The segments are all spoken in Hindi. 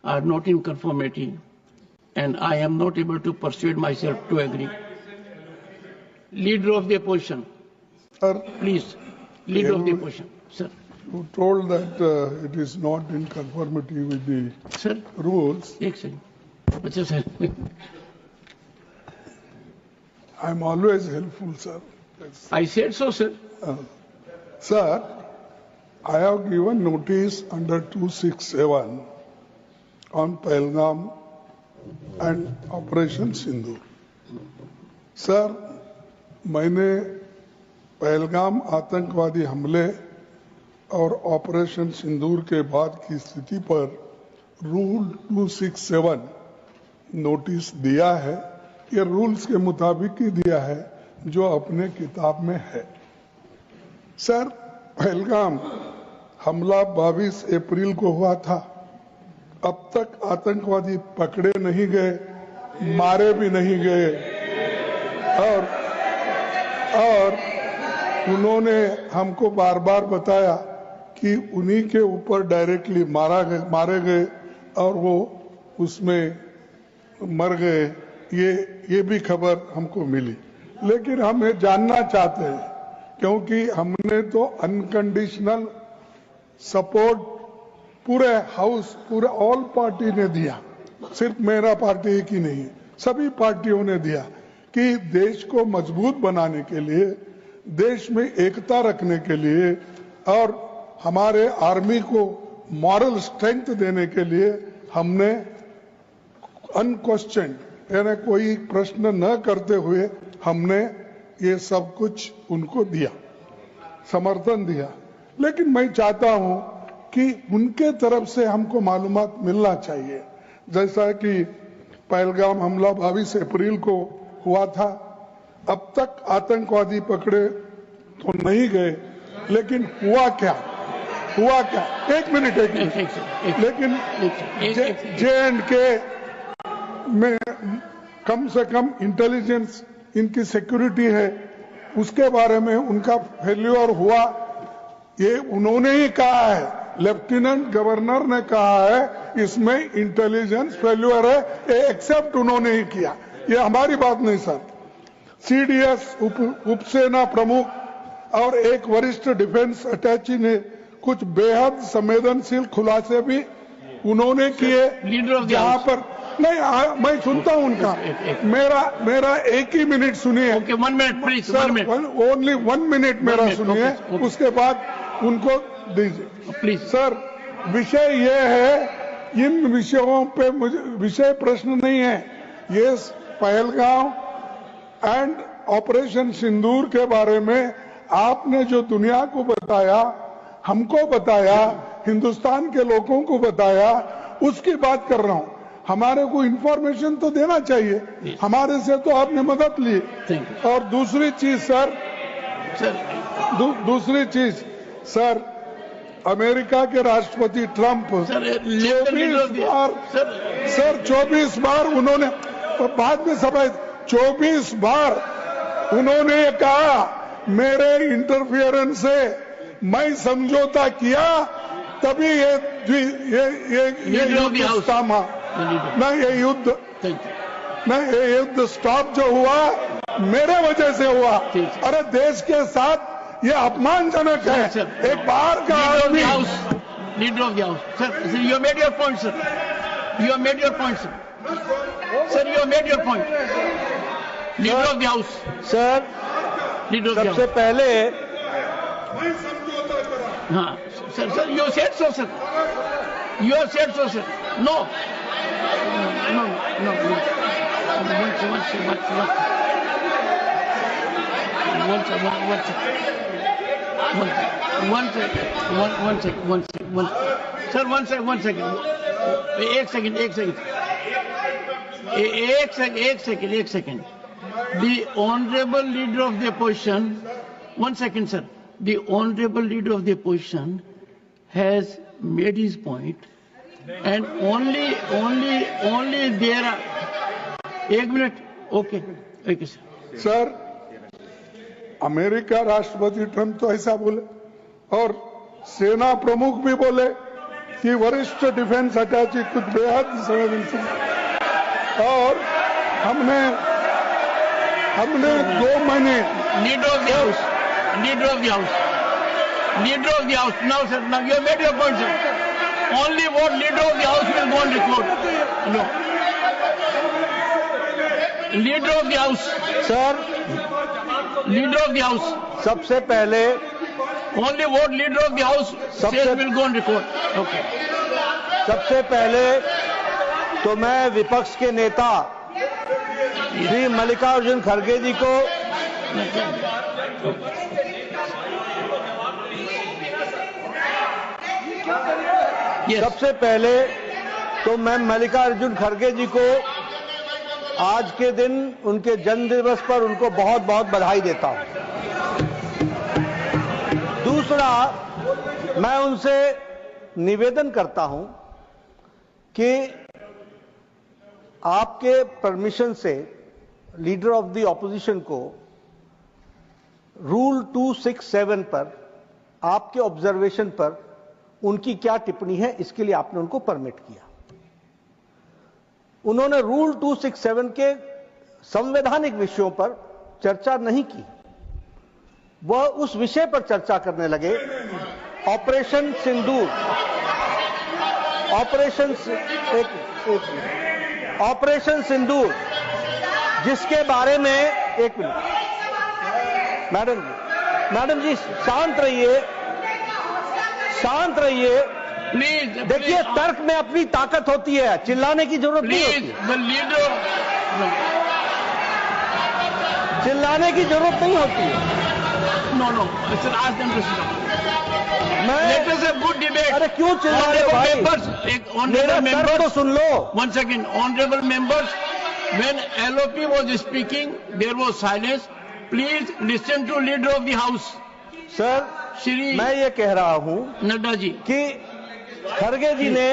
are not in conformity, and I am not able to persuade myself to agree. Leader of the opposition, Sir, please. Leader of the opposition, sir. you told that it is not in conformity with the Sir, rules. एक second. अच्छा sir. I am always helpful, sir. Yes. I said so, sir. Sir, I have given notice under 267 on Pahalgam and Operation Sindoor. Sir, मैंने पहलगाम आतंकवादी हमले और ऑपरेशन सिंदूर के बाद की स्थिति पर रूल 267 नोटिस दिया है। ये रूल्स के मुताबिक ही दिया है जो अपने किताब में है। सर, पहलगाम हमला 22 अप्रैल को हुआ था। अब तक आतंकवादी पकड़े नहीं गए, मारे भी नहीं गए और उन्होंने हमको बार बार बताया कि उन्हीं के ऊपर डायरेक्टली मारे गए और वो उसमें मर गए। ये भी खबर हमको मिली, लेकिन हम ये जानना चाहते हैं क्योंकि हमने तो अनकंडीशनल सपोर्ट पूरे हाउस, पूरे ऑल पार्टी ने दिया, सिर्फ मेरा पार्टी ही नहीं, सभी पार्टियों ने दिया कि देश को मजबूत बनाने के लिए, देश में एकता रखने के लिए और हमारे आर्मी को मॉरल स्ट्रेंथ देने के लिए हमने अनक्वेश्चन यानी कोई प्रश्न न करते हुए हमने ये सब कुछ उनको दिया, समर्थन दिया। लेकिन मैं चाहता हूं कि उनके तरफ से हमको मालूमात मिलना चाहिए। जैसा कि पहलगाम हमला 22 अप्रैल को हुआ था, अब तक आतंकवादी पकड़े तो नहीं गए, लेकिन हुआ क्या? एक मिनट लेकिन J&K में कम से कम इंटेलिजेंस, इनकी सिक्योरिटी है, उसके बारे में उनका फेल्यूर हुआ, ये उन्होंने ही कहा है। लेफ्टिनेंट गवर्नर ने कहा है इसमें इंटेलिजेंस फेल्यूर है, ये एक्सेप्ट उन्होंने ही किया, ये हमारी बात नहीं सर। सीडीएस उपसेना प्रमुख और एक वरिष्ठ डिफेंस अटैची ने कुछ बेहद संवेदनशील खुलासे भी उन्होंने किए, जहां पर नहीं मैं सुनता हूं उनका, मेरा एक ही मिनट सुनिए। Okay, 1 minute please, only 1 minute मेरा सुनिए, उसके बाद उनको दीजिए प्लीज। सर, विषय ये है, इन विषयों पे मुझे विषय प्रश्न नहीं है, ये पहलगाम एंड ऑपरेशन सिंदूर के बारे में आपने जो दुनिया को बताया, हमको बताया, हिंदुस्तान के लोगों को बताया, उसकी बात कर रहा हूं। हमारे को इंफॉर्मेशन तो देना चाहिए, हमारे से तो आपने मदद ली। और दूसरी चीज सर, दूसरी चीज सर, अमेरिका के राष्ट्रपति ट्रंप 24 बार उन्होंने, बाद में सभा 24 बार उन्होंने कहा मेरे इंटरफियरेंस से मैं समझौता किया, तभी ये युद्ध थामा, न ये युद्ध स्टॉप जो हुआ मेरे वजह से हुआ। अरे देश के साथ ये अपमानजनक है। एक बार का आदमी, leader of the house, sir, you made your point sir, you made your point sir, you made your point. Leader of the house sir, सबसे पहले हाँ sir, you said so sir, you said so sir, no एक second. The honorable leader of the opposition, 1 second sir, the honorable leader of the opposition has made his point, and only there are, 1 minute, okay sir। Sir, America राष्ट्रपति ट्रंप तो ऐसा बोले और सेना प्रमुख भी बोले, कि वरिष्ठ डिफेंस अटैची कुछ बेहद संवेदनशील और हमने 2 महीने Leader of the House. Now, sir, now you have made your point, sir. Only what Leader of the House will go on record. No. Leader of the House. Sir, Leader of the House. सबसे पहले Only what Leader of the House says will go on record. Okay. सबसे पहले तो मैं विपक्ष के नेता श्री मल्लिकार्जुन खड़गे जी को Yes. सबसे पहले तो मैं मल्लिकार्जुन खड़गे जी को आज के दिन उनके जन्म दिवस पर उनको बहुत बहुत बधाई देता हूं। दूसरा, मैं उनसे निवेदन करता हूं कि आपके परमिशन से लीडर ऑफ द ऑपोजिशन को रूल 267 पर आपके ऑब्जर्वेशन पर उनकी क्या टिप्पणी है, इसके लिए आपने उनको परमिट किया। उन्होंने रूल 267 के संवैधानिक विषयों पर चर्चा नहीं की, वह उस विषय पर चर्चा करने लगे ऑपरेशन सिंदूर, ऑपरेशन सिंदूर, जिसके बारे में एक मिनट मैडम जी शांत रहिए Please. देखिए, तर्क में अपनी ताकत होती है, चिल्लाने की जरूरत नहीं होती Please, the leader. चिल्लाने की जरूरत नहीं होती है। No. Sir, ask them to sit down. Let us have good debate. अरे क्यों चिल्ला रहे हो भाई? मेरा तर्क तो सुन लो। One second, honorable members, when LOP was speaking, there was silence. Please listen to leader of the house. Sir, Shri मैं ये कह रहा हूं नड्डा जी कि खड़गे जी ने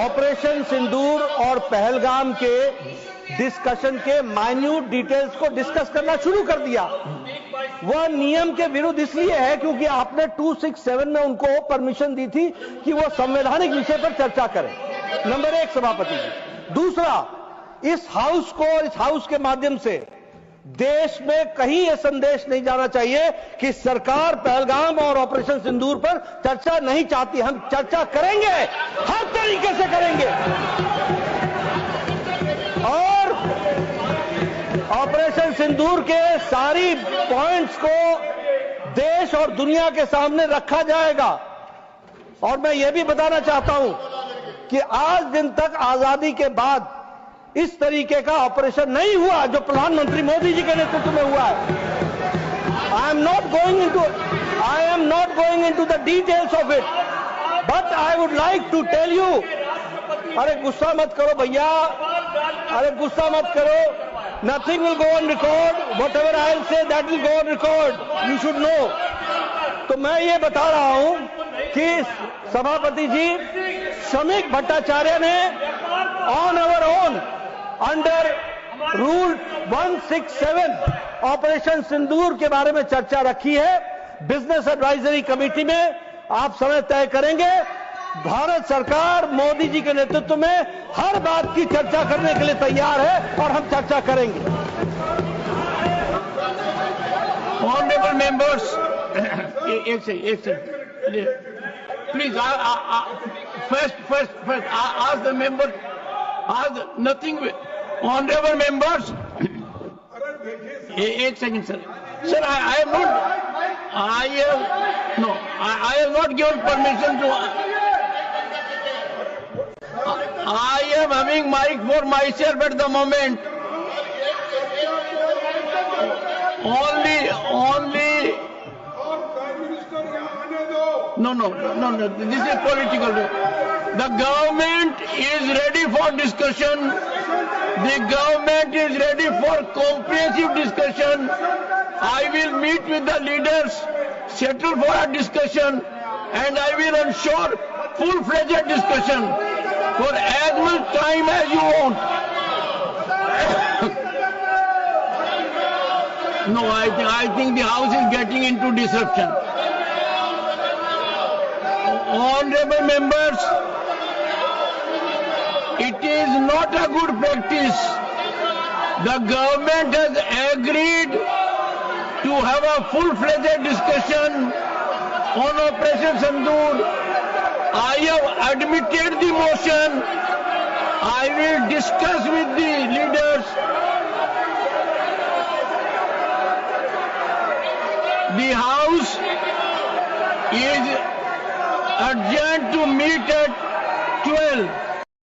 ऑपरेशन सिंदूर और पहलगाम के डिस्कशन के माइन्यूट डिटेल्स को डिस्कस करना शुरू कर दिया। वह नियम के विरुद्ध इसलिए है क्योंकि आपने 267 में उनको परमिशन दी थी कि वह संवैधानिक विषय पर चर्चा करें। नंबर 1 सभापति जी। दूसरा, इस हाउस के माध्यम से देश में कहीं यह संदेश नहीं जाना चाहिए कि सरकार पहलगाम और ऑपरेशन सिंदूर पर चर्चा नहीं चाहती। हम चर्चा करेंगे, हर तरीके से करेंगे, और ऑपरेशन सिंदूर के सारी पॉइंट्स को देश और दुनिया के सामने रखा जाएगा। और मैं यह भी बताना चाहता हूं कि आज दिन तक आजादी के बाद इस तरीके का ऑपरेशन नहीं हुआ जो प्रधानमंत्री मोदी जी के नेतृत्व में हुआ है। I am not going into the details of it, but I would like to tell you. अरे गुस्सा मत करो भैया, अरे गुस्सा मत करो। Nothing will go on record, whatever I will say that will go on record, you should know. तो मैं ये बता रहा हूं कि सभापति जी श्रमिक भट्टाचार्य ने on our own under rule 167 operation Sindoor के बारे में चर्चा रखी है। बिजनेस एडवाइजरी कमेटी में आप समय तय करेंगे। भारत सरकार मोदी जी के नेतृत्व में हर बात की चर्चा करने के लिए तैयार है और हम चर्चा करेंगे। Honorable members, एक second, please, first, ask the members, nothing, honorable members, एक second sir, I have not given permission to, I am having mic for myself at the moment. Only. No. This is political. The government is ready for discussion. The government is ready for comprehensive discussion. I will meet with the leaders, settle for a discussion, and I will ensure full-fledged discussion for as much time as you want. No, I think the house is getting into disruption. Honorable members, it is not a good practice. The government has agreed to have a full-fledged discussion on Operation Sindoor. I have admitted the motion. I will discuss with the leaders. The House is adjourned to meet at 12.